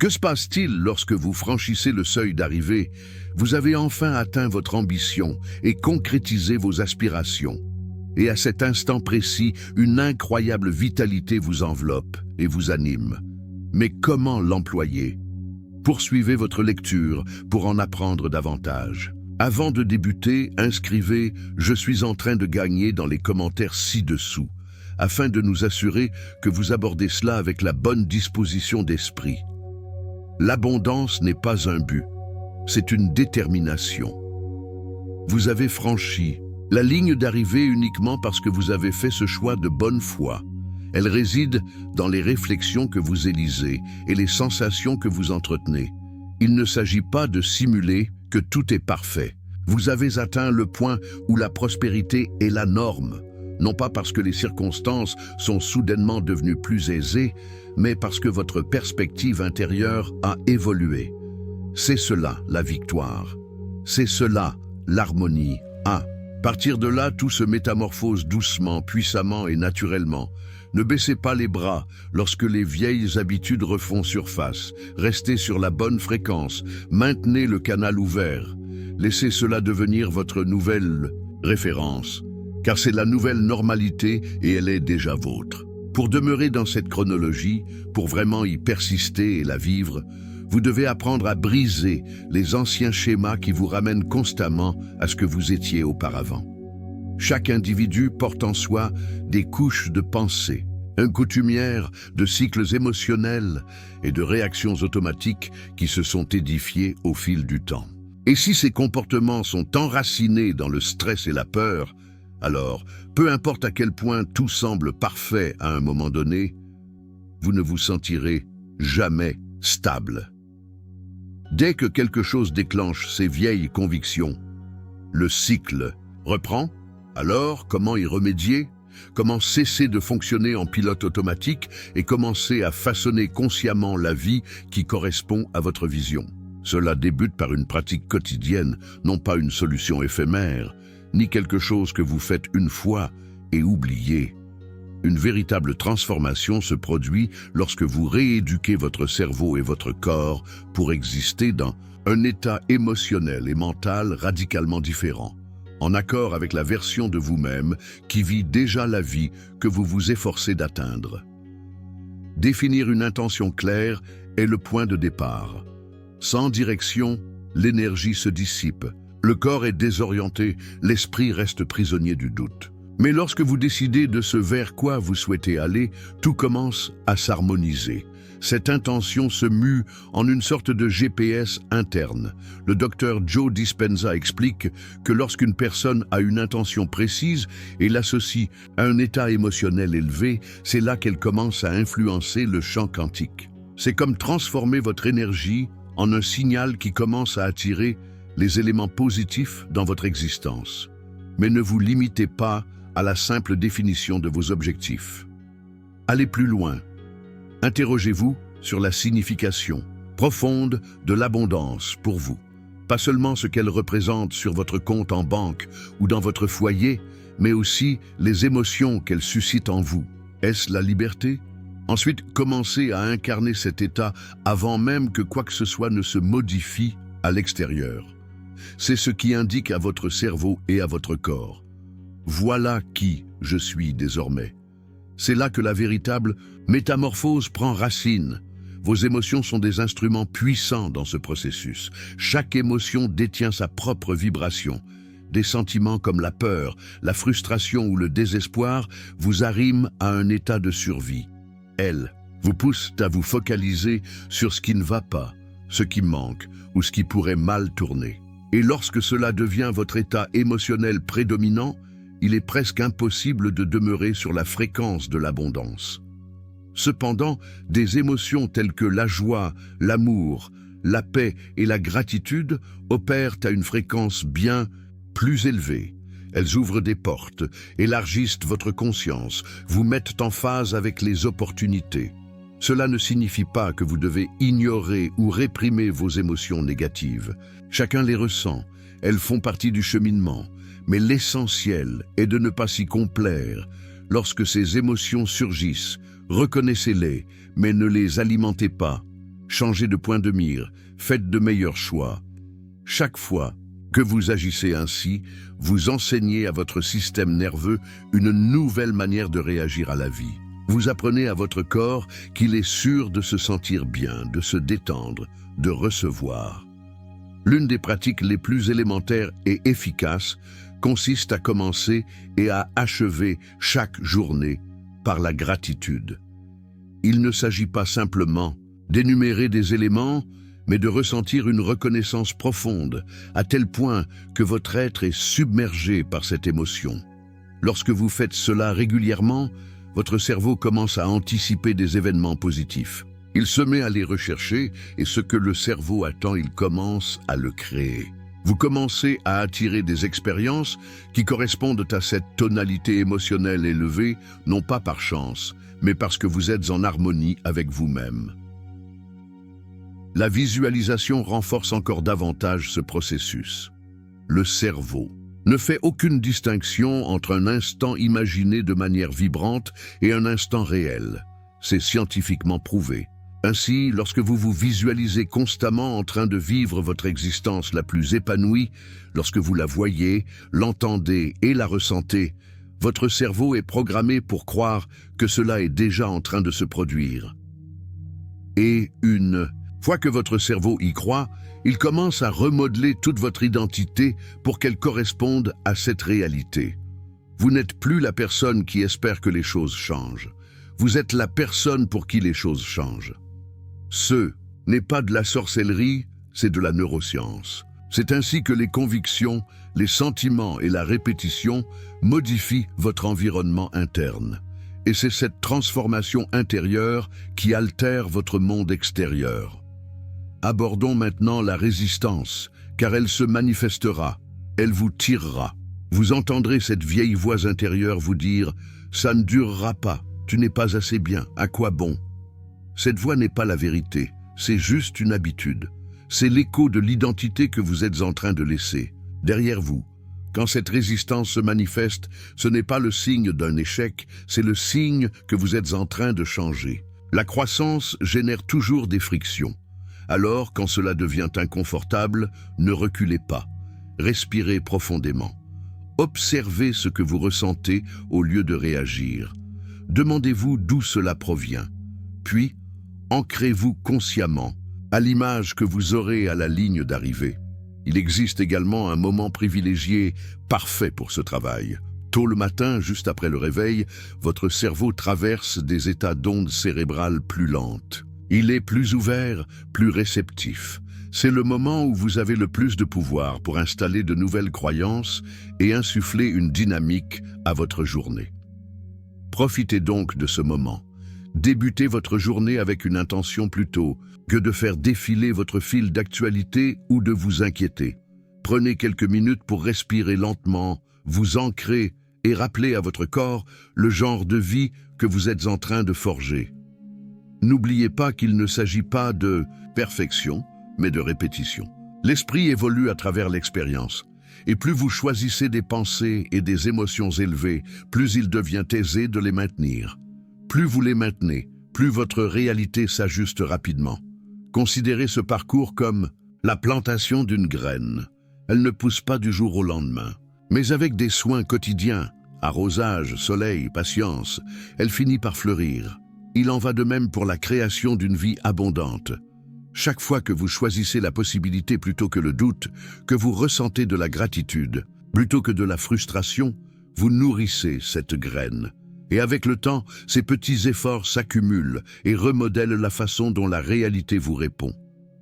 Que se passe-t-il lorsque vous franchissez le seuil d'arrivée? Vous avez enfin atteint votre ambition et concrétisé vos aspirations. Et à cet instant précis, une incroyable vitalité vous enveloppe et vous anime. Mais comment l'employer? Poursuivez votre lecture pour en apprendre davantage. Avant de débuter, inscrivez « Je suis en train de gagner » dans les commentaires ci-dessous, afin de nous assurer que vous abordez cela avec la bonne disposition d'esprit. L'abondance n'est pas un but, c'est une détermination. Vous avez franchi la ligne d'arrivée uniquement parce que vous avez fait ce choix de bonne foi. Elle réside dans les réflexions que vous élisez et les sensations que vous entretenez. Il ne s'agit pas de simuler que tout est parfait. Vous avez atteint le point où la prospérité est la norme, non pas parce que les circonstances sont soudainement devenues plus aisées, mais parce que votre perspective intérieure a évolué. C'est cela la victoire. C'est cela l'harmonie. À partir de là, tout se métamorphose doucement, puissamment et naturellement. Ne baissez pas les bras lorsque les vieilles habitudes refont surface. Restez sur la bonne fréquence. Maintenez le canal ouvert. Laissez cela devenir votre nouvelle référence, car c'est la nouvelle normalité et elle est déjà vôtre. Pour demeurer dans cette chronologie, pour vraiment y persister et la vivre, vous devez apprendre à briser les anciens schémas qui vous ramènent constamment à ce que vous étiez auparavant. Chaque individu porte en soi des couches de pensée, une coutumière de cycles émotionnels et de réactions automatiques qui se sont édifiées au fil du temps. Et si ces comportements sont enracinés dans le stress et la peur, alors, peu importe à quel point tout semble parfait à un moment donné, vous ne vous sentirez jamais stable. Dès que quelque chose déclenche ces vieilles convictions, le cycle reprend. Alors, comment y remédier? Comment cesser de fonctionner en pilote automatique et commencer à façonner consciemment la vie qui correspond à votre vision? Cela débute par une pratique quotidienne, non pas une solution éphémère, ni quelque chose que vous faites une fois et oubliez. Une véritable transformation se produit lorsque vous rééduquez votre cerveau et votre corps pour exister dans un état émotionnel et mental radicalement différent, en accord avec la version de vous-même qui vit déjà la vie que vous vous efforcez d'atteindre. Définir une intention claire est le point de départ. Sans direction, l'énergie se dissipe. Le corps est désorienté, l'esprit reste prisonnier du doute. Mais lorsque vous décidez de ce vers quoi vous souhaitez aller, tout commence à s'harmoniser. Cette intention se mue en une sorte de GPS interne. Le docteur Joe Dispenza explique que lorsqu'une personne a une intention précise et l'associe à un état émotionnel élevé, c'est là qu'elle commence à influencer le champ quantique. C'est comme transformer votre énergie en un signal qui commence à attirer les éléments positifs dans votre existence. Mais ne vous limitez pas à la simple définition de vos objectifs. Allez plus loin. Interrogez-vous sur la signification profonde de l'abondance pour vous. Pas seulement ce qu'elle représente sur votre compte en banque ou dans votre foyer, mais aussi les émotions qu'elle suscite en vous. Est-ce la liberté? Ensuite, commencez à incarner cet état avant même que quoi que ce soit ne se modifie à l'extérieur. C'est ce qui indique à votre cerveau et à votre corps: voilà qui je suis désormais. C'est là que la véritable métamorphose prend racine. Vos émotions sont des instruments puissants dans ce processus. Chaque émotion détient sa propre vibration. Des sentiments comme la peur, la frustration ou le désespoir vous arriment à un état de survie. Elles vous poussent à vous focaliser sur ce qui ne va pas, ce qui manque ou ce qui pourrait mal tourner. Et lorsque cela devient votre état émotionnel prédominant, il est presque impossible de demeurer sur la fréquence de l'abondance. Cependant, des émotions telles que la joie, l'amour, la paix et la gratitude opèrent à une fréquence bien plus élevée. Elles ouvrent des portes, élargissent votre conscience, vous mettent en phase avec les opportunités. Cela ne signifie pas que vous devez ignorer ou réprimer vos émotions négatives. Chacun les ressent, elles font partie du cheminement. Mais l'essentiel est de ne pas s'y complaire. Lorsque ces émotions surgissent, reconnaissez-les, mais ne les alimentez pas. changez de point de mire, faites de meilleurs choix. Chaque fois que vous agissez ainsi, vous enseignez à votre système nerveux une nouvelle manière de réagir à la vie. Vous apprenez à votre corps qu'il est sûr de se sentir bien, de se détendre, de recevoir. L'une des pratiques les plus élémentaires et efficaces consiste à commencer et à achever chaque journée par la gratitude. Il ne s'agit pas simplement d'énumérer des éléments, mais de ressentir une reconnaissance profonde, à tel point que votre être est submergé par cette émotion. Lorsque vous faites cela régulièrement, votre cerveau commence à anticiper des événements positifs. Il se met à les rechercher et ce que le cerveau attend, il commence à le créer. Vous commencez à attirer des expériences qui correspondent à cette tonalité émotionnelle élevée, non pas par chance, mais parce que vous êtes en harmonie avec vous-même. La visualisation renforce encore davantage ce processus. Le cerveau ne fait aucune distinction entre un instant imaginé de manière vibrante et un instant réel. C'est scientifiquement prouvé. Ainsi, lorsque vous vous visualisez constamment en train de vivre votre existence la plus épanouie, lorsque vous la voyez, l'entendez et la ressentez, votre cerveau est programmé pour croire que cela est déjà en train de se produire. Et une fois que votre cerveau y croit, il commence à remodeler toute votre identité pour qu'elle corresponde à cette réalité. Vous n'êtes plus la personne qui espère que les choses changent. Vous êtes la personne pour qui les choses changent. Ce n'est pas de la sorcellerie, c'est de la neuroscience. C'est ainsi que les convictions, les sentiments et la répétition modifient votre environnement interne. Et c'est cette transformation intérieure qui altère votre monde extérieur. Abordons maintenant la résistance, car elle se manifestera, elle vous tirera. Vous entendrez cette vieille voix intérieure vous dire « ça ne durera pas, tu n'es pas assez bien, à quoi bon ?» Cette voix n'est pas la vérité, c'est juste une habitude. C'est l'écho de l'identité que vous êtes en train de laisser derrière vous. Quand cette résistance se manifeste, ce n'est pas le signe d'un échec, c'est le signe que vous êtes en train de changer. La croissance génère toujours des frictions. Alors, quand cela devient inconfortable, ne reculez pas. Respirez profondément. Observez ce que vous ressentez au lieu de réagir. Demandez-vous d'où cela provient. Puis, ancrez-vous consciemment à l'image que vous aurez à la ligne d'arrivée. Il existe également un moment privilégié, parfait pour ce travail. Tôt le matin, juste après le réveil, votre cerveau traverse des états d'ondes cérébrales plus lentes. Il est plus ouvert, plus réceptif. C'est le moment où vous avez le plus de pouvoir pour installer de nouvelles croyances et insuffler une dynamique à votre journée. Profitez donc de ce moment. Débutez votre journée avec une intention plutôt que de faire défiler votre fil d'actualité ou de vous inquiéter. Prenez quelques minutes pour respirer lentement, vous ancrer et rappeler à votre corps le genre de vie que vous êtes en train de forger. N'oubliez pas qu'il ne s'agit pas de perfection, mais de répétition. L'esprit évolue à travers l'expérience, et plus vous choisissez des pensées et des émotions élevées, plus il devient aisé de les maintenir. Plus vous les maintenez, plus votre réalité s'ajuste rapidement. Considérez ce parcours comme la plantation d'une graine. Elle ne pousse pas du jour au lendemain, mais avec des soins quotidiens, arrosage, soleil, patience, elle finit par fleurir. Il en va de même pour la création d'une vie abondante. Chaque fois que vous choisissez la possibilité plutôt que le doute, que vous ressentez de la gratitude plutôt que de la frustration, vous nourrissez cette graine. Et avec le temps, ces petits efforts s'accumulent et remodèlent la façon dont la réalité vous répond.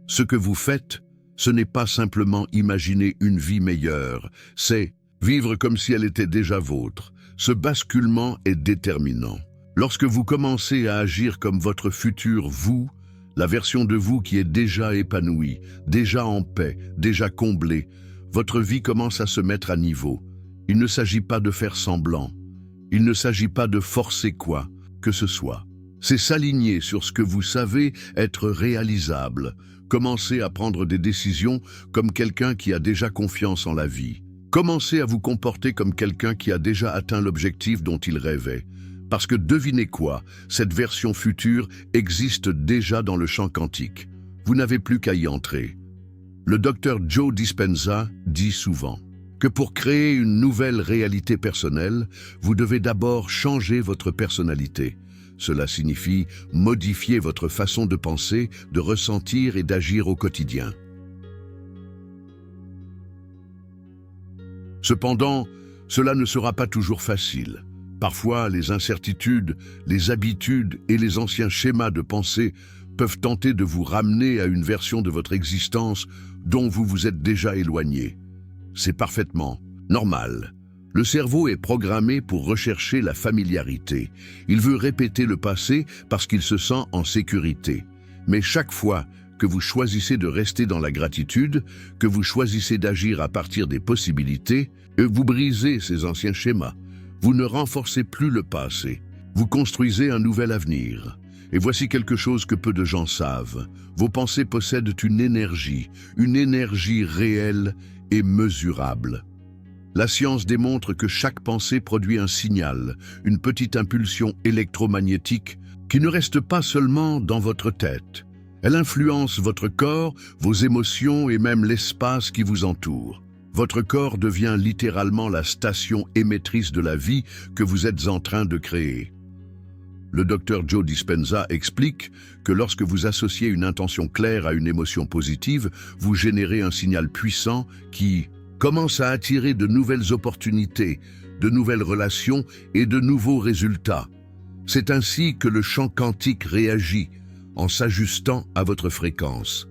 Ce que vous faites, ce n'est pas simplement imaginer une vie meilleure, c'est vivre comme si elle était déjà vôtre. Ce basculement est déterminant. Lorsque vous commencez à agir comme votre futur vous, la version de vous qui est déjà épanouie, déjà en paix, déjà comblée, votre vie commence à se mettre à niveau. Il ne s'agit pas de faire semblant. Il ne s'agit pas de forcer quoi que ce soit. C'est s'aligner sur ce que vous savez être réalisable. Commencez à prendre des décisions comme quelqu'un qui a déjà confiance en la vie. Commencez à vous comporter comme quelqu'un qui a déjà atteint l'objectif dont il rêvait. Parce que devinez quoi, cette version future existe déjà dans le champ quantique. vous n'avez plus qu'à y entrer. Le docteur Joe Dispenza dit souvent que pour créer une nouvelle réalité personnelle, vous devez d'abord changer votre personnalité. Cela signifie modifier votre façon de penser, de ressentir et d'agir au quotidien. Cependant, cela ne sera pas toujours facile. Parfois, les incertitudes, les habitudes et les anciens schémas de pensée peuvent tenter de vous ramener à une version de votre existence dont vous vous êtes déjà éloigné. C'est parfaitement normal. Le cerveau est programmé pour rechercher la familiarité. Il veut répéter le passé parce qu'il se sent en sécurité. Mais chaque fois que vous choisissez de rester dans la gratitude, que vous choisissez d'agir à partir des possibilités, vous brisez ces anciens schémas. Vous ne renforcez plus le passé. Vous construisez un nouvel avenir. Et voici quelque chose que peu de gens savent. Vos pensées possèdent une énergie réelle et mesurable. La science démontre que chaque pensée produit un signal, une petite impulsion électromagnétique qui ne reste pas seulement dans votre tête. Elle influence votre corps, vos émotions et même l'espace qui vous entoure. Votre corps devient littéralement la station émettrice de la vie que vous êtes en train de créer. Le docteur Joe Dispenza explique que lorsque vous associez une intention claire à une émotion positive, vous générez un signal puissant qui commence à attirer de nouvelles opportunités, de nouvelles relations et de nouveaux résultats. C'est ainsi que le champ quantique réagit, en s'ajustant à votre fréquence.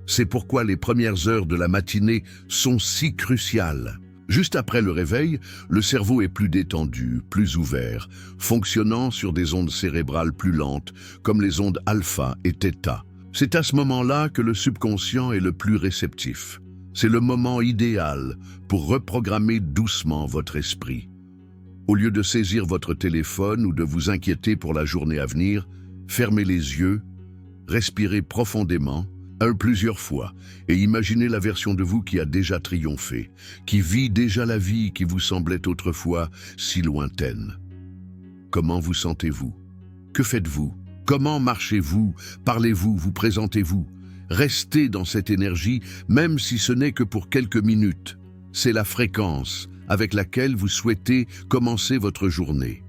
C'est pourquoi les premières heures de la matinée sont si cruciales. Juste après le réveil, le cerveau est plus détendu, plus ouvert, fonctionnant sur des ondes cérébrales plus lentes, comme les ondes alpha et theta. C'est à ce moment-là que le subconscient est le plus réceptif. C'est le moment idéal pour reprogrammer doucement votre esprit. Au lieu de saisir votre téléphone ou de vous inquiéter pour la journée à venir, fermez les yeux, respirez profondément, plusieurs fois, et imaginez la version de vous qui a déjà triomphé, qui vit déjà la vie qui vous semblait autrefois si lointaine. Comment vous sentez-vous? Que faites-vous? Comment marchez-vous? Parlez-vous? Vous présentez-vous? Restez dans cette énergie, même si ce n'est que pour quelques minutes. C'est la fréquence avec laquelle vous souhaitez commencer votre journée.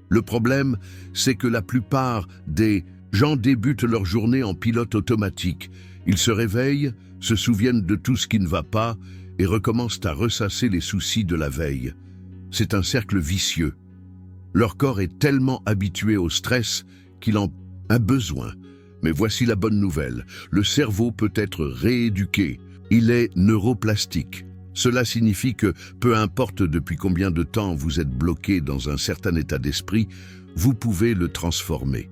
Le problème, c'est que la plupart des gens débutent leur journée en pilote automatique. Ils se réveillent, se souviennent de tout ce qui ne va pas et recommencent à ressasser les soucis de la veille. C'est un cercle vicieux. Leur corps est tellement habitué au stress qu'il en a besoin. Mais voici la bonne nouvelle. Le cerveau peut être rééduqué. Il est neuroplastique. Cela signifie que, peu importe depuis combien de temps vous êtes bloqué dans un certain état d'esprit, vous pouvez le transformer.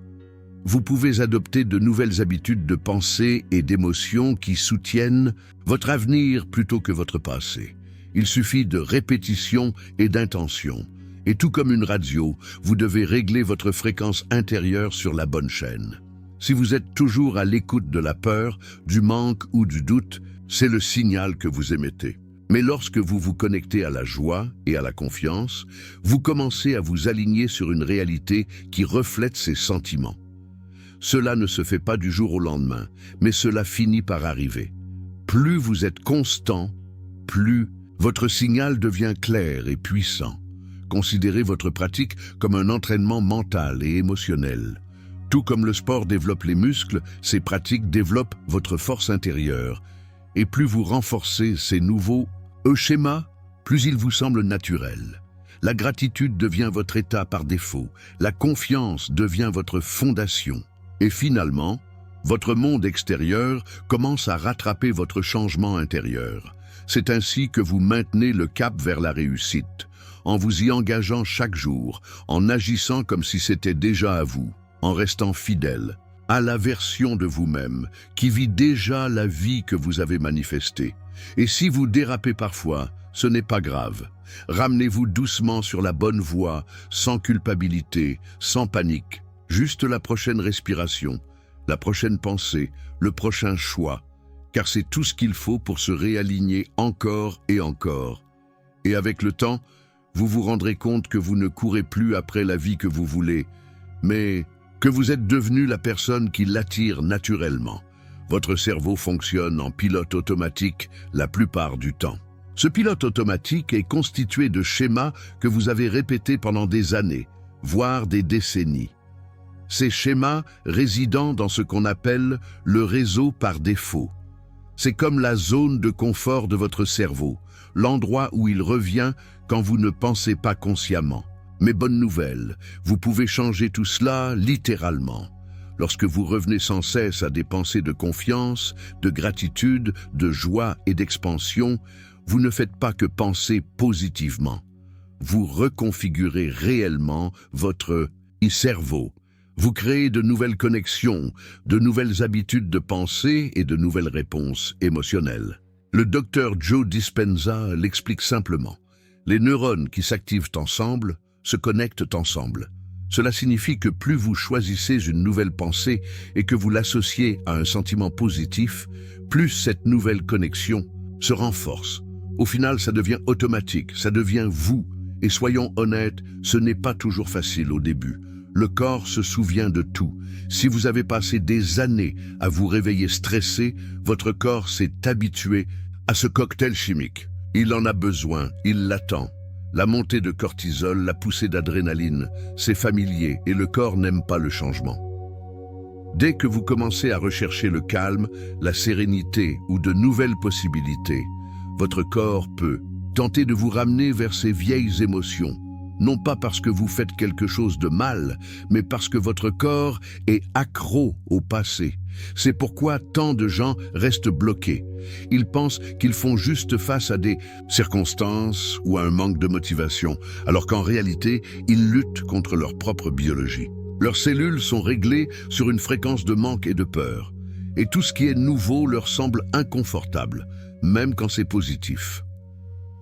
Vous pouvez adopter de nouvelles habitudes de pensée et d'émotion qui soutiennent votre avenir plutôt que votre passé. Il suffit de répétition et d'intention. Et tout comme une radio, vous devez régler votre fréquence intérieure sur la bonne chaîne. Si vous êtes toujours à l'écoute de la peur, du manque ou du doute, c'est le signal que vous émettez. Mais lorsque vous vous connectez à la joie et à la confiance, vous commencez à vous aligner sur une réalité qui reflète ces sentiments. Cela ne se fait pas du jour au lendemain, mais cela finit par arriver. Plus vous êtes constant, plus votre signal devient clair et puissant. Considérez votre pratique comme un entraînement mental et émotionnel. Tout comme le sport développe les muscles, ces pratiques développent votre force intérieure. Et plus vous renforcez ces nouveaux schémas, plus ils vous semblent naturels. La gratitude devient votre état par défaut. La confiance devient votre fondation. Et finalement, votre monde extérieur commence à rattraper votre changement intérieur. C'est ainsi que vous maintenez le cap vers la réussite, en vous y engageant chaque jour, en agissant comme si c'était déjà à vous, en restant fidèle à la version de vous-même qui vit déjà la vie que vous avez manifestée. Et si vous dérapez parfois, ce n'est pas grave. Ramenez-vous doucement sur la bonne voie, sans culpabilité, sans panique. Juste la prochaine respiration, la prochaine pensée, le prochain choix, car c'est tout ce qu'il faut pour se réaligner encore et encore. Et avec le temps, vous vous rendrez compte que vous ne courez plus après la vie que vous voulez, mais que vous êtes devenu la personne qui l'attire naturellement. Votre cerveau fonctionne en pilote automatique la plupart du temps. Ce pilote automatique est constitué de schémas que vous avez répétés pendant des années, voire des décennies. Ces schémas résidant dans ce qu'on appelle le réseau par défaut. C'est comme la zone de confort de votre cerveau, l'endroit où il revient quand vous ne pensez pas consciemment. Mais bonne nouvelle, vous pouvez changer tout cela littéralement. Lorsque vous revenez sans cesse à des pensées de confiance, de gratitude, de joie et d'expansion, vous ne faites pas que penser positivement. Vous reconfigurez réellement votre cerveau. Vous créez de nouvelles connexions, de nouvelles habitudes de pensée et de nouvelles réponses émotionnelles. Le docteur Joe Dispenza l'explique simplement. Les neurones qui s'activent ensemble se connectent ensemble. Cela signifie que plus vous choisissez une nouvelle pensée et que vous l'associez à un sentiment positif, plus cette nouvelle connexion se renforce. Au final, ça devient automatique, ça devient vous. Et soyons honnêtes, ce n'est pas toujours facile au début. Le corps se souvient de tout. Si vous avez passé des années à vous réveiller stressé, votre corps s'est habitué à ce cocktail chimique. Il en a besoin, il l'attend. La montée de cortisol, la poussée d'adrénaline, c'est familier et le corps n'aime pas le changement. Dès que vous commencez à rechercher le calme, la sérénité ou de nouvelles possibilités, votre corps peut tenter de vous ramener vers ces vieilles émotions. Non pas parce que vous faites quelque chose de mal, mais parce que votre corps est accro au passé. C'est pourquoi tant de gens restent bloqués. Ils pensent qu'ils font juste face à des circonstances ou à un manque de motivation, alors qu'en réalité, ils luttent contre leur propre biologie. Leurs cellules sont réglées sur une fréquence de manque et de peur. Et tout ce qui est nouveau leur semble inconfortable, même quand c'est positif.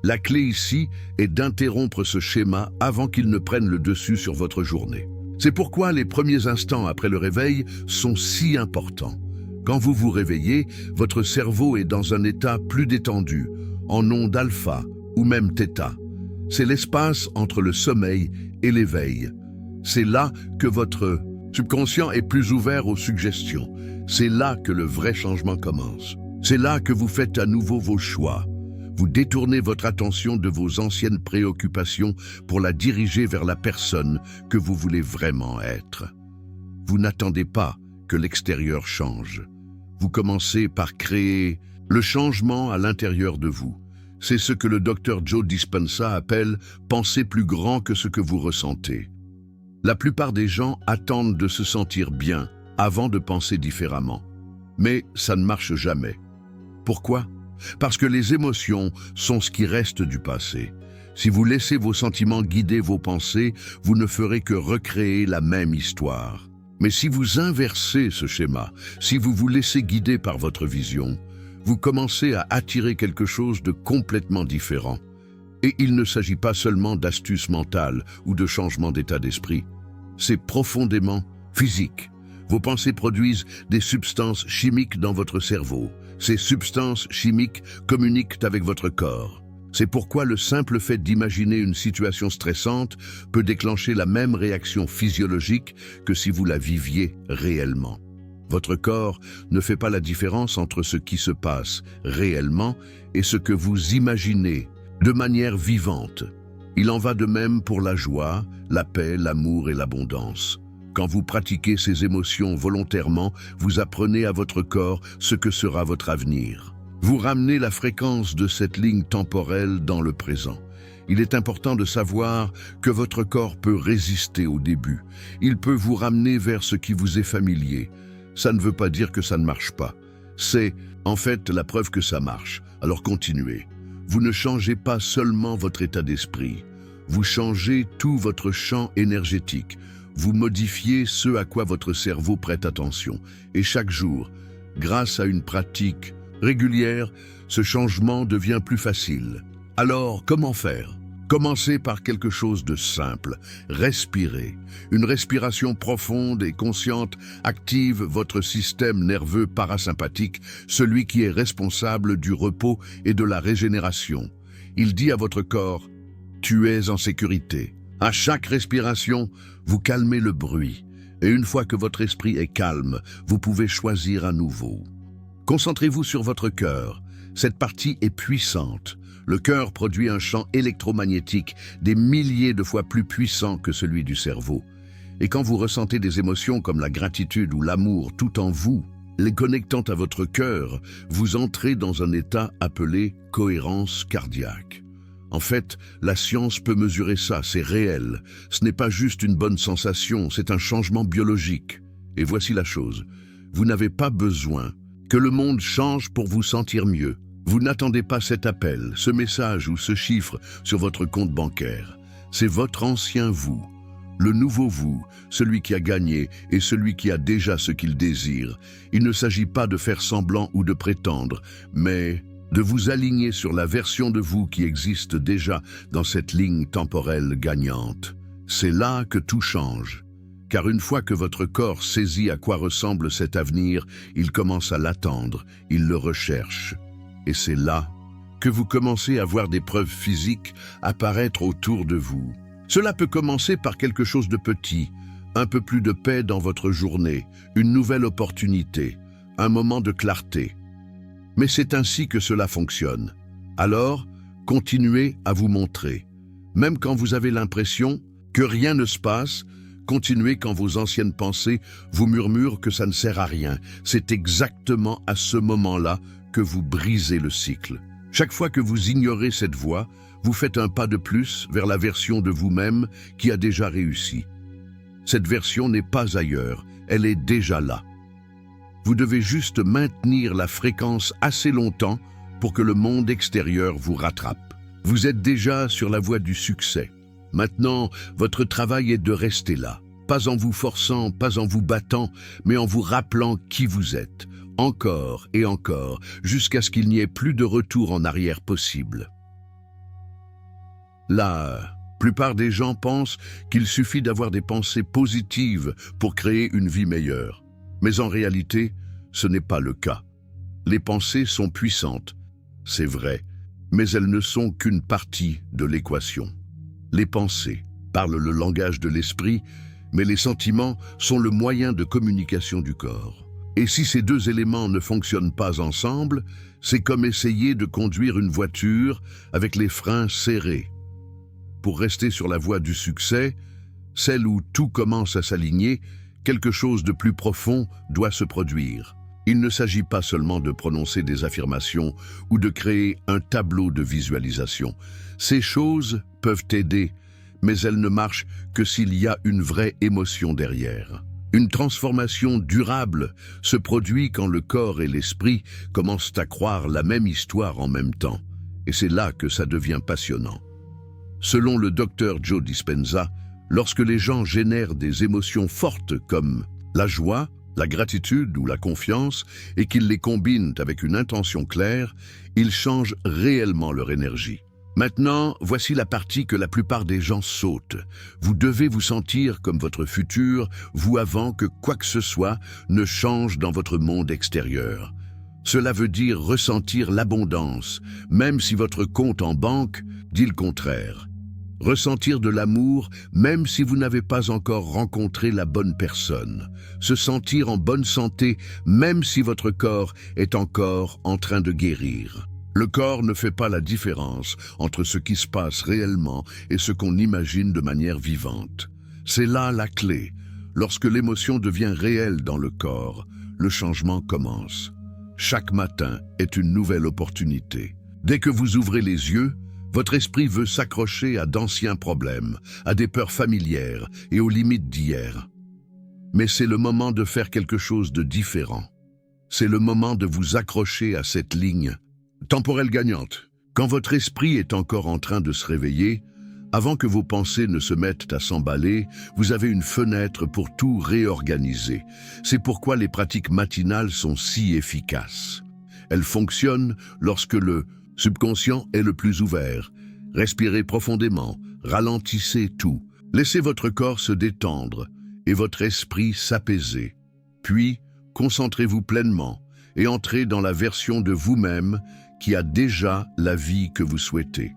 La clé ici est d'interrompre ce schéma avant qu'il ne prenne le dessus sur votre journée. C'est pourquoi les premiers instants après le réveil sont si importants. Quand vous vous réveillez, votre cerveau est dans un état plus détendu, en onde alpha ou même θ. C'est l'espace entre le sommeil et l'éveil. C'est là que votre subconscient est plus ouvert aux suggestions. C'est là que le vrai changement commence. C'est là que vous faites à nouveau vos choix. Vous détournez votre attention de vos anciennes préoccupations pour la diriger vers la personne que vous voulez vraiment être. Vous n'attendez pas que l'extérieur change. Vous commencez par créer le changement à l'intérieur de vous. C'est ce que le docteur Joe Dispenza appelle « penser plus grand que ce que vous ressentez ». La plupart des gens attendent de se sentir bien avant de penser différemment. Mais ça ne marche jamais. Pourquoi ? Parce que les émotions sont ce qui reste du passé. Si vous laissez vos sentiments guider vos pensées, vous ne ferez que recréer la même histoire. Mais si vous inversez ce schéma, si vous vous laissez guider par votre vision, vous commencez à attirer quelque chose de complètement différent. Et il ne s'agit pas seulement d'astuces mentales ou de changement d'état d'esprit. C'est profondément physique. Vos pensées produisent des substances chimiques dans votre cerveau. Ces substances chimiques communiquent avec votre corps. C'est pourquoi le simple fait d'imaginer une situation stressante peut déclencher la même réaction physiologique que si vous la viviez réellement. Votre corps ne fait pas la différence entre ce qui se passe réellement et ce que vous imaginez de manière vivante. Il en va de même pour la joie, la paix, l'amour et l'abondance. Quand vous pratiquez ces émotions volontairement, vous apprenez à votre corps ce que sera votre avenir. Vous ramenez la fréquence de cette ligne temporelle dans le présent. Il est important de savoir que votre corps peut résister au début. Il peut vous ramener vers ce qui vous est familier. Ça ne veut pas dire que ça ne marche pas. C'est, en fait, la preuve que ça marche. Alors continuez. Vous ne changez pas seulement votre état d'esprit. Vous changez tout votre champ énergétique. Vous modifiez ce à quoi votre cerveau prête attention. Et chaque jour, grâce à une pratique régulière, ce changement devient plus facile. Alors, comment faire ? Commencez par quelque chose de simple. Respirez. Une respiration profonde et consciente active votre système nerveux parasympathique, celui qui est responsable du repos et de la régénération. Il dit à votre corps « Tu es en sécurité ». À chaque respiration, vous calmez le bruit. Et une fois que votre esprit est calme, vous pouvez choisir à nouveau. Concentrez-vous sur votre cœur. Cette partie est puissante. Le cœur produit un champ électromagnétique des milliers de fois plus puissant que celui du cerveau. Et quand vous ressentez des émotions comme la gratitude ou l'amour tout en vous, les connectant à votre cœur, vous entrez dans un état appelé cohérence cardiaque. En fait, la science peut mesurer ça, c'est réel. Ce n'est pas juste une bonne sensation, c'est un changement biologique. Et voici la chose, vous n'avez pas besoin que le monde change pour vous sentir mieux. Vous n'attendez pas cet appel, ce message ou ce chiffre sur votre compte bancaire. C'est votre ancien vous, le nouveau vous, celui qui a gagné et celui qui a déjà ce qu'il désire. Il ne s'agit pas de faire semblant ou de prétendre, mais de vous aligner sur la version de vous qui existe déjà dans cette ligne temporelle gagnante. C'est là que tout change. Car une fois que votre corps saisit à quoi ressemble cet avenir, il commence à l'attendre, il le recherche. Et c'est là que vous commencez à voir des preuves physiques apparaître autour de vous. Cela peut commencer par quelque chose de petit, un peu plus de paix dans votre journée, une nouvelle opportunité, un moment de clarté. Mais c'est ainsi que cela fonctionne. Alors, continuez à vous montrer. Même quand vous avez l'impression que rien ne se passe, continuez quand vos anciennes pensées vous murmurent que ça ne sert à rien. C'est exactement à ce moment-là que vous brisez le cycle. Chaque fois que vous ignorez cette voix, vous faites un pas de plus vers la version de vous-même qui a déjà réussi. Cette version n'est pas ailleurs, elle est déjà là. Vous devez juste maintenir la fréquence assez longtemps pour que le monde extérieur vous rattrape. Vous êtes déjà sur la voie du succès. Maintenant, votre travail est de rester là, pas en vous forçant, pas en vous battant, mais en vous rappelant qui vous êtes, encore et encore, jusqu'à ce qu'il n'y ait plus de retour en arrière possible. La plupart des gens pensent qu'il suffit d'avoir des pensées positives pour créer une vie meilleure. Mais en réalité, ce n'est pas le cas. Les pensées sont puissantes, c'est vrai, mais elles ne sont qu'une partie de l'équation. Les pensées parlent le langage de l'esprit, mais les sentiments sont le moyen de communication du corps. Et si ces deux éléments ne fonctionnent pas ensemble, c'est comme essayer de conduire une voiture avec les freins serrés. Pour rester sur la voie du succès, celle où tout commence à s'aligner, quelque chose de plus profond doit se produire. Il ne s'agit pas seulement de prononcer des affirmations ou de créer un tableau de visualisation. Ces choses peuvent aider, mais elles ne marchent que s'il y a une vraie émotion derrière. Une transformation durable se produit quand le corps et l'esprit commencent à croire la même histoire en même temps. Et c'est là que ça devient passionnant. Selon le docteur Joe Dispenza, lorsque les gens génèrent des émotions fortes comme la joie, la gratitude ou la confiance et qu'ils les combinent avec une intention claire, ils changent réellement leur énergie. Maintenant, voici la partie que la plupart des gens sautent. Vous devez vous sentir comme votre futur, vous avant que quoi que ce soit ne change dans votre monde extérieur. Cela veut dire ressentir l'abondance, même si votre compte en banque dit le contraire. Ressentir de l'amour, même si vous n'avez pas encore rencontré la bonne personne. Se sentir en bonne santé, même si votre corps est encore en train de guérir. Le corps ne fait pas la différence entre ce qui se passe réellement et ce qu'on imagine de manière vivante. C'est là la clé. Lorsque l'émotion devient réelle dans le corps, le changement commence. Chaque matin est une nouvelle opportunité. Dès que vous ouvrez les yeux, votre esprit veut s'accrocher à d'anciens problèmes, à des peurs familières et aux limites d'hier. Mais c'est le moment de faire quelque chose de différent. C'est le moment de vous accrocher à cette ligne temporelle gagnante. Quand votre esprit est encore en train de se réveiller, avant que vos pensées ne se mettent à s'emballer, vous avez une fenêtre pour tout réorganiser. C'est pourquoi les pratiques matinales sont si efficaces. Elles fonctionnent lorsque le subconscient est le plus ouvert. Respirez profondément, ralentissez tout. Laissez votre corps se détendre et votre esprit s'apaiser. Puis, concentrez-vous pleinement et entrez dans la version de vous-même qui a déjà la vie que vous souhaitez.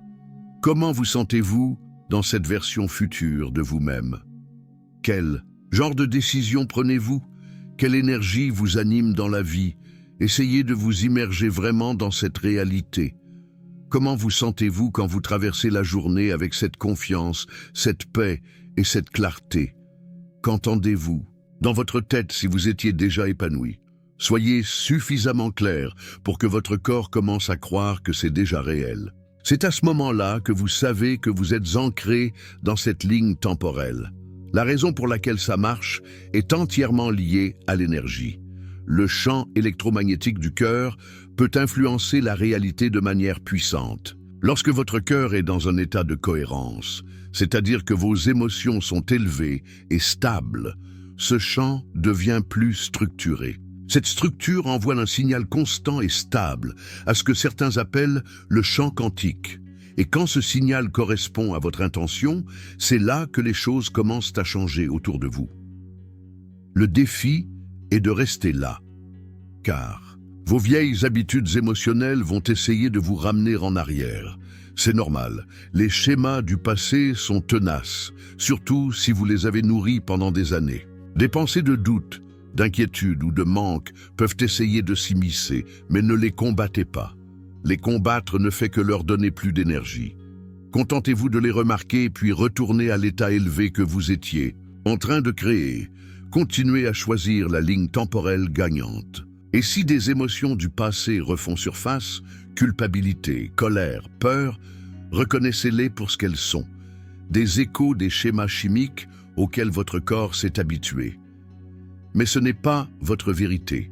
Comment vous sentez-vous dans cette version future de vous-même? Quel genre de décision prenez-vous? Quelle énergie vous anime dans la vie? Essayez de vous immerger vraiment dans cette réalité. Comment vous sentez-vous quand vous traversez la journée avec cette confiance, cette paix et cette clarté? Qu'entendez-vous dans votre tête si vous étiez déjà épanoui? Soyez suffisamment clair pour que votre corps commence à croire que c'est déjà réel. C'est à ce moment-là que vous savez que vous êtes ancré dans cette ligne temporelle. La raison pour laquelle ça marche est entièrement liée à l'énergie. Le champ électromagnétique du cœur peut influencer la réalité de manière puissante. Lorsque votre cœur est dans un état de cohérence, c'est-à-dire que vos émotions sont élevées et stables, ce champ devient plus structuré. Cette structure envoie un signal constant et stable à ce que certains appellent le champ quantique. Et quand ce signal correspond à votre intention, c'est là que les choses commencent à changer autour de vous. Le défi est de rester là, car vos vieilles habitudes émotionnelles vont essayer de vous ramener en arrière. C'est normal, les schémas du passé sont tenaces, surtout si vous les avez nourris pendant des années. Des pensées de doute, d'inquiétude ou de manque peuvent essayer de s'immiscer, mais ne les combattez pas. Les combattre ne fait que leur donner plus d'énergie. Contentez-vous de les remarquer puis retournez à l'état élevé que vous étiez, en train de créer. Continuez à choisir la ligne temporelle gagnante. Et si des émotions du passé refont surface, culpabilité, colère, peur, reconnaissez-les pour ce qu'elles sont. Des échos des schémas chimiques auxquels votre corps s'est habitué. Mais ce n'est pas votre vérité.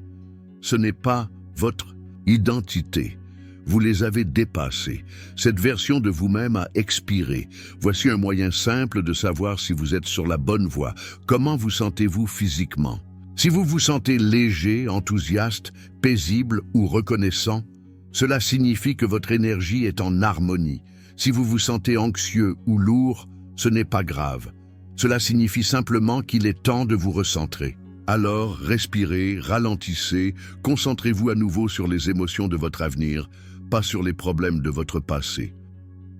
Ce n'est pas votre identité. Vous les avez dépassés. Cette version de vous-même a expiré. Voici un moyen simple de savoir si vous êtes sur la bonne voie. Comment vous sentez-vous physiquement? Si vous vous sentez léger, enthousiaste, paisible ou reconnaissant, cela signifie que votre énergie est en harmonie. Si vous vous sentez anxieux ou lourd, ce n'est pas grave. Cela signifie simplement qu'il est temps de vous recentrer. Alors, respirez, ralentissez, concentrez-vous à nouveau sur les émotions de votre avenir, pas sur les problèmes de votre passé.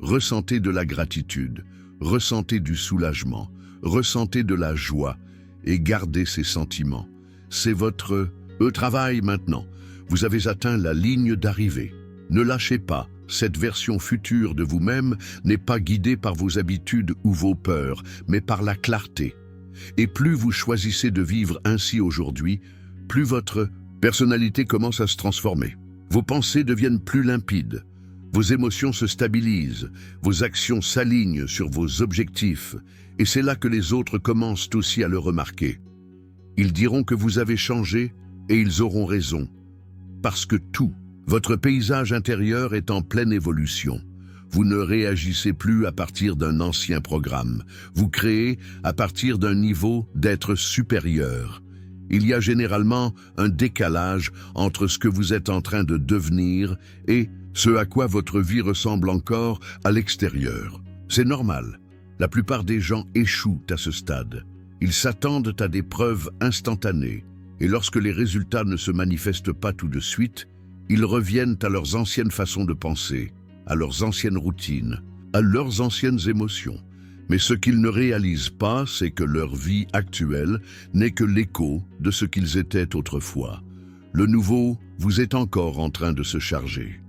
Ressentez de la gratitude, ressentez du soulagement, ressentez de la joie et gardez ces sentiments. C'est votre travail maintenant. Vous avez atteint la ligne d'arrivée. Ne lâchez pas. Cette version future de vous-même n'est pas guidée par vos habitudes ou vos peurs, mais par la clarté. Et plus vous choisissez de vivre ainsi aujourd'hui, plus votre personnalité commence à se transformer. Vos pensées deviennent plus limpides, vos émotions se stabilisent, vos actions s'alignent sur vos objectifs, et c'est là que les autres commencent aussi à le remarquer. Ils diront que vous avez changé, et ils auront raison, parce que tout, votre paysage intérieur est en pleine évolution. Vous ne réagissez plus à partir d'un ancien programme. Vous créez à partir d'un niveau d'être supérieur. Il y a généralement un décalage entre ce que vous êtes en train de devenir et ce à quoi votre vie ressemble encore à l'extérieur. C'est normal. La plupart des gens échouent à ce stade. Ils s'attendent à des preuves instantanées. Et lorsque les résultats ne se manifestent pas tout de suite, ils reviennent à leurs anciennes façons de penser, à leurs anciennes routines, à leurs anciennes émotions. Mais ce qu'ils ne réalisent pas, c'est que leur vie actuelle n'est que l'écho de ce qu'ils étaient autrefois. Le nouveau vous est encore en train de se charger.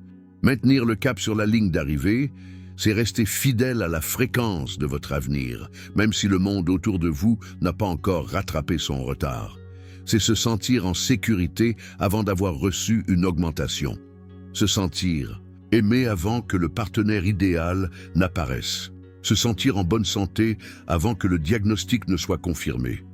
Maintenir le cap sur la ligne d'arrivée, c'est rester fidèle à la fréquence de votre avenir, même si le monde autour de vous n'a pas encore rattrapé son retard. C'est se sentir en sécurité avant d'avoir reçu une augmentation. Se sentir aimé avant que le partenaire idéal n'apparaisse. Se sentir en bonne santé avant que le diagnostic ne soit confirmé.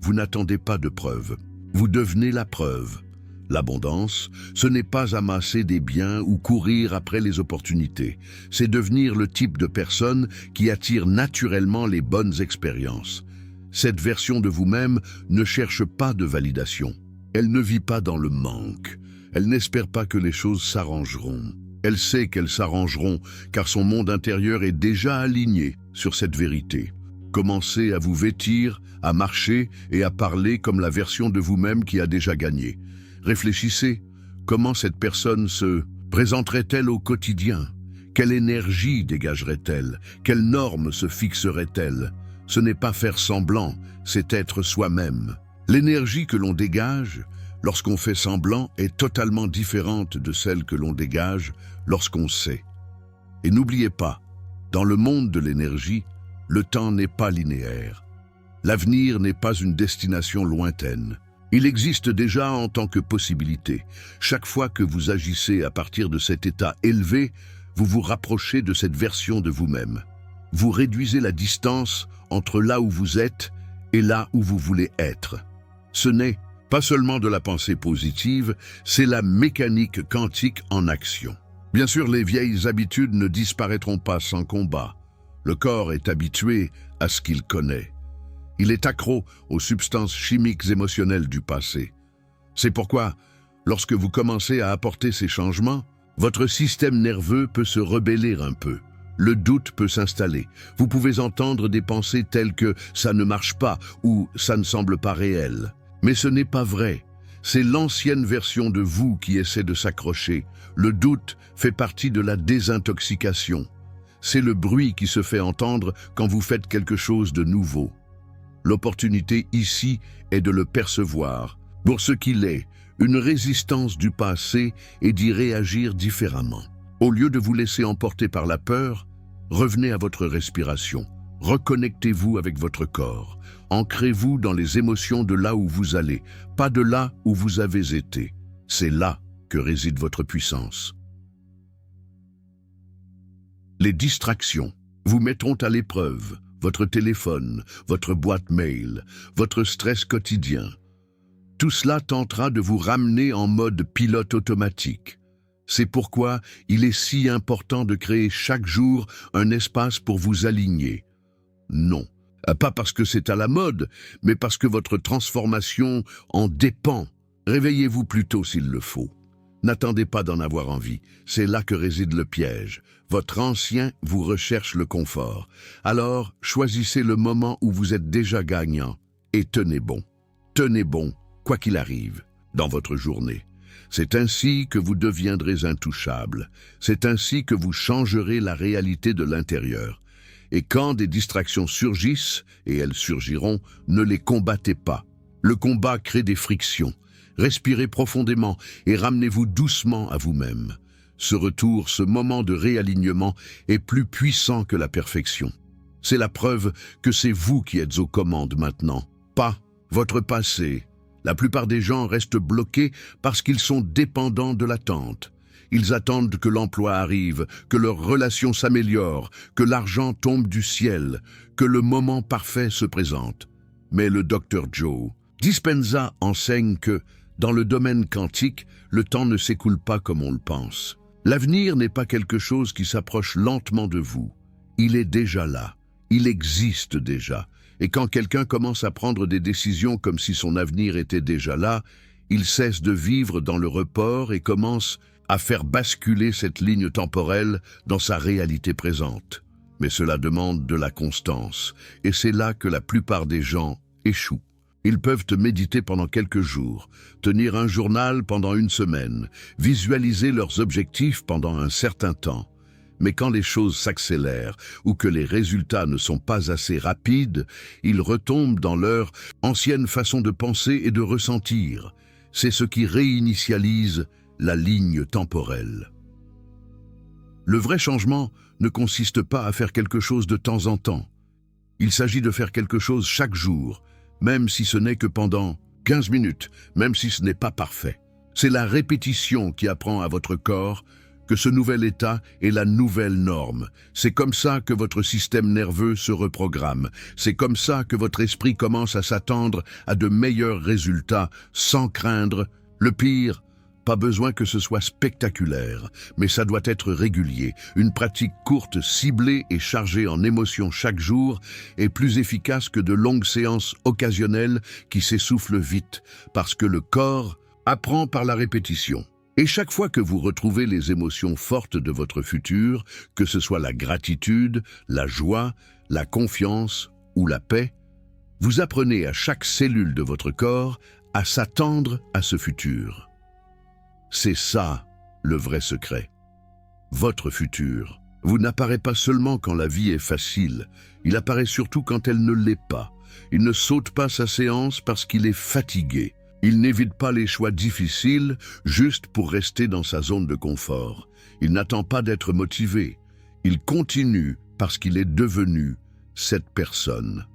Vous n'attendez pas de preuves. Vous devenez la preuve. L'abondance, ce n'est pas amasser des biens ou courir après les opportunités. C'est devenir le type de personne qui attire naturellement les bonnes expériences. Cette version de vous-même ne cherche pas de validation. Elle ne vit pas dans le manque. Elle n'espère pas que les choses s'arrangeront. Elle sait qu'elles s'arrangeront car son monde intérieur est déjà aligné sur cette vérité. Commencez à vous vêtir, à marcher et à parler comme la version de vous-même qui a déjà gagné. Réfléchissez, comment cette personne se présenterait-elle au quotidien? Quelle énergie dégagerait-elle? Quelles normes se fixerait-elle? Ce n'est pas faire semblant, c'est être soi-même. L'énergie que l'on dégage lorsqu'on fait semblant, est totalement différente de celle que l'on dégage lorsqu'on sait. Et n'oubliez pas, dans le monde de l'énergie, le temps n'est pas linéaire. L'avenir n'est pas une destination lointaine. Il existe déjà en tant que possibilité. Chaque fois que vous agissez à partir de cet état élevé, vous vous rapprochez de cette version de vous-même. Vous réduisez la distance entre là où vous êtes et là où vous voulez être. Ce n'est pas seulement de la pensée positive, c'est la mécanique quantique en action. Bien sûr, les vieilles habitudes ne disparaîtront pas sans combat. Le corps est habitué à ce qu'il connaît. Il est accro aux substances chimiques émotionnelles du passé. C'est pourquoi, lorsque vous commencez à apporter ces changements, votre système nerveux peut se rebeller un peu. Le doute peut s'installer. Vous pouvez entendre des pensées telles que « ça ne marche pas » ou « ça ne semble pas réel ». Mais ce n'est pas vrai. C'est l'ancienne version de vous qui essaie de s'accrocher. Le doute fait partie de la désintoxication. C'est le bruit qui se fait entendre quand vous faites quelque chose de nouveau. L'opportunité ici est de le percevoir pour ce qu'il est, une résistance du passé, et d'y réagir différemment. Au lieu de vous laisser emporter par la peur, revenez à votre respiration. Reconnectez-vous avec votre corps. Ancrez-vous dans les émotions de là où vous allez, pas de là où vous avez été. C'est là que réside votre puissance. Les distractions vous mettront à l'épreuve. Votre téléphone, votre boîte mail, votre stress quotidien. Tout cela tentera de vous ramener en mode pilote automatique. C'est pourquoi il est si important de créer chaque jour un espace pour vous aligner. Non, pas parce que c'est à la mode, mais parce que votre transformation en dépend. Réveillez-vous plus tôt s'il le faut. N'attendez pas d'en avoir envie, c'est là que réside le piège. Votre ancien vous recherche le confort. Alors, choisissez le moment où vous êtes déjà gagnant et tenez bon. Tenez bon, quoi qu'il arrive, dans votre journée. C'est ainsi que vous deviendrez intouchable. C'est ainsi que vous changerez la réalité de l'intérieur. Et quand des distractions surgissent, et elles surgiront, ne les combattez pas. Le combat crée des frictions. Respirez profondément et ramenez-vous doucement à vous-même. Ce retour, ce moment de réalignement est plus puissant que la perfection. C'est la preuve que c'est vous qui êtes aux commandes maintenant, pas votre passé. La plupart des gens restent bloqués parce qu'ils sont dépendants de l'attente. Ils attendent que l'emploi arrive, que leur relation s'améliore, que l'argent tombe du ciel, que le moment parfait se présente. Mais le Dr Joe Dispenza enseigne que, dans le domaine quantique, le temps ne s'écoule pas comme on le pense. L'avenir n'est pas quelque chose qui s'approche lentement de vous. Il est déjà là. Il existe déjà. Et quand quelqu'un commence à prendre des décisions comme si son avenir était déjà là, il cesse de vivre dans le report et commence à faire basculer cette ligne temporelle dans sa réalité présente. Mais cela demande de la constance. Et c'est là que la plupart des gens échouent. Ils peuvent méditer pendant quelques jours, tenir un journal pendant une semaine, visualiser leurs objectifs pendant un certain temps. Mais quand les choses s'accélèrent ou que les résultats ne sont pas assez rapides, ils retombent dans leur ancienne façon de penser et de ressentir. C'est ce qui réinitialise la ligne temporelle. Le vrai changement ne consiste pas à faire quelque chose de temps en temps. Il s'agit de faire quelque chose chaque jour, même si ce n'est que pendant 15 minutes, même si ce n'est pas parfait. C'est la répétition qui apprend à votre corps que ce nouvel état est la nouvelle norme. C'est comme ça que votre système nerveux se reprogramme. C'est comme ça que votre esprit commence à s'attendre à de meilleurs résultats sans craindre le pire. Pas besoin que ce soit spectaculaire, mais ça doit être régulier. Une pratique courte, ciblée et chargée en émotions chaque jour est plus efficace que de longues séances occasionnelles qui s'essoufflent vite, parce que le corps apprend par la répétition. Et chaque fois que vous retrouvez les émotions fortes de votre futur, que ce soit la gratitude, la joie, la confiance ou la paix, vous apprenez à chaque cellule de votre corps à s'attendre à ce futur. C'est ça, le vrai secret. Votre futur vous n'apparaît pas seulement quand la vie est facile, il apparaît surtout quand elle ne l'est pas. Il ne saute pas sa séance parce qu'il est fatigué. Il n'évite pas les choix difficiles juste pour rester dans sa zone de confort. Il n'attend pas d'être motivé. Il continue parce qu'il est devenu cette personne.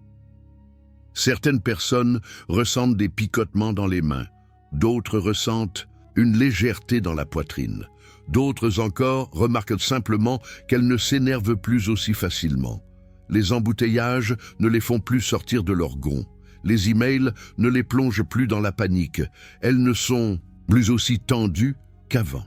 Certaines personnes ressentent des picotements dans les mains. D'autres ressentent une légèreté dans la poitrine. D'autres encore remarquent simplement qu'elles ne s'énervent plus aussi facilement. Les embouteillages ne les font plus sortir de leur gond. Les emails ne les plongent plus dans la panique. Elles ne sont plus aussi tendues qu'avant.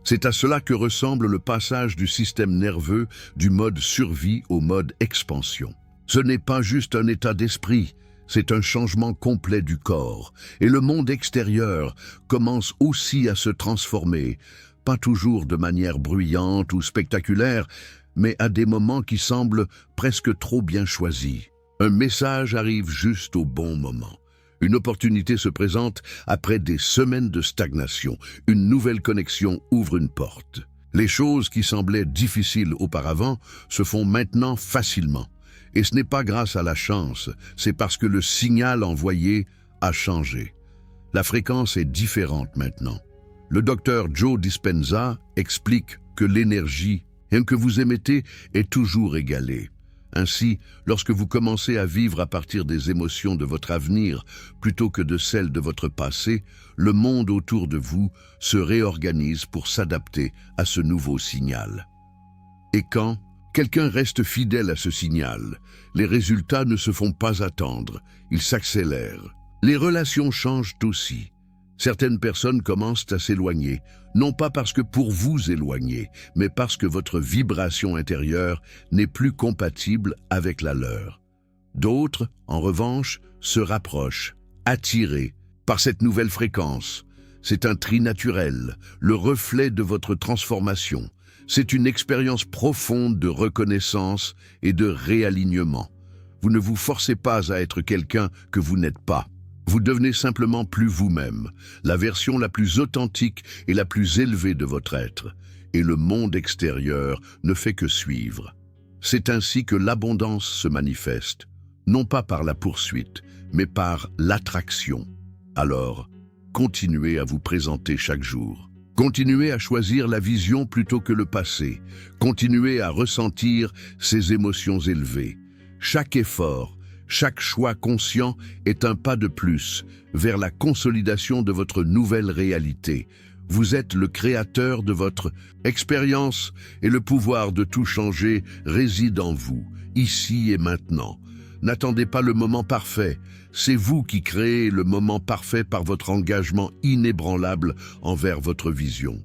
C'est à cela que ressemble le passage du système nerveux du mode survie au mode expansion. Ce n'est pas juste un état d'esprit, c'est un changement complet du corps. Et le monde extérieur commence aussi à se transformer, pas toujours de manière bruyante ou spectaculaire, mais à des moments qui semblent presque trop bien choisis. Un message arrive juste au bon moment. Une opportunité se présente après des semaines de stagnation. Une nouvelle connexion ouvre une porte. Les choses qui semblaient difficiles auparavant se font maintenant facilement. Et ce n'est pas grâce à la chance, c'est parce que le signal envoyé a changé. La fréquence est différente maintenant. Le docteur Joe Dispenza explique que l'énergie que vous émettez est toujours égalée. Ainsi, lorsque vous commencez à vivre à partir des émotions de votre avenir plutôt que de celles de votre passé, le monde autour de vous se réorganise pour s'adapter à ce nouveau signal. Et quand quelqu'un reste fidèle à ce signal, les résultats ne se font pas attendre, ils s'accélèrent. Les relations changent aussi. Certaines personnes commencent à s'éloigner, non pas parce que pour vous éloigner, mais parce que votre vibration intérieure n'est plus compatible avec la leur. D'autres, en revanche, se rapprochent, attirés par cette nouvelle fréquence. C'est un tri naturel, le reflet de votre transformation. C'est une expérience profonde de reconnaissance et de réalignement. Vous ne vous forcez pas à être quelqu'un que vous n'êtes pas. Vous devenez simplement plus vous-même, la version la plus authentique et la plus élevée de votre être. Et le monde extérieur ne fait que suivre. C'est ainsi que l'abondance se manifeste, non pas par la poursuite, mais par l'attraction. Alors, continuez à vous présenter chaque jour. Continuez à choisir la vision plutôt que le passé. Continuez à ressentir ces émotions élevées. Chaque effort, chaque choix conscient est un pas de plus vers la consolidation de votre nouvelle réalité. Vous êtes le créateur de votre expérience et le pouvoir de tout changer réside en vous, ici et maintenant. N'attendez pas le moment parfait, c'est vous qui créez le moment parfait par votre engagement inébranlable envers votre vision.